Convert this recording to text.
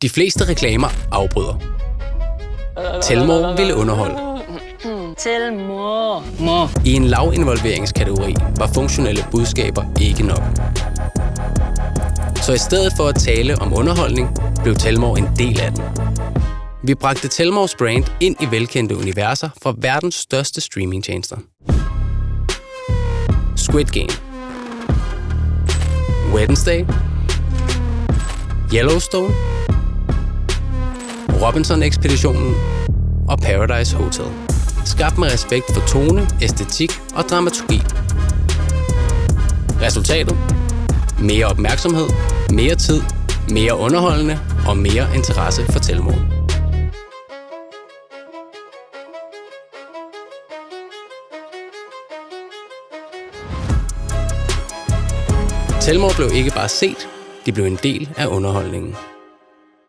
De fleste reklamer afbryder. Telmore ville underholde. Telmore. I en lavinvolveringskategori var funktionelle budskaber ikke nok. Så i stedet for at tale om underholdning, blev Telmore en del af den. Vi bragte Telmores brand ind i velkendte universer fra verdens største streamingtjenester. Squid Game, Wednesday, Yellowstone, Robinson-ekspeditionen og Paradise Hotel. Skabt med respekt for tone, æstetik og dramaturgi. Resultatet? Mere opmærksomhed, mere tid, mere underholdende og mere interesse for Telmore. Telmore blev ikke bare set, de blev en del af underholdningen.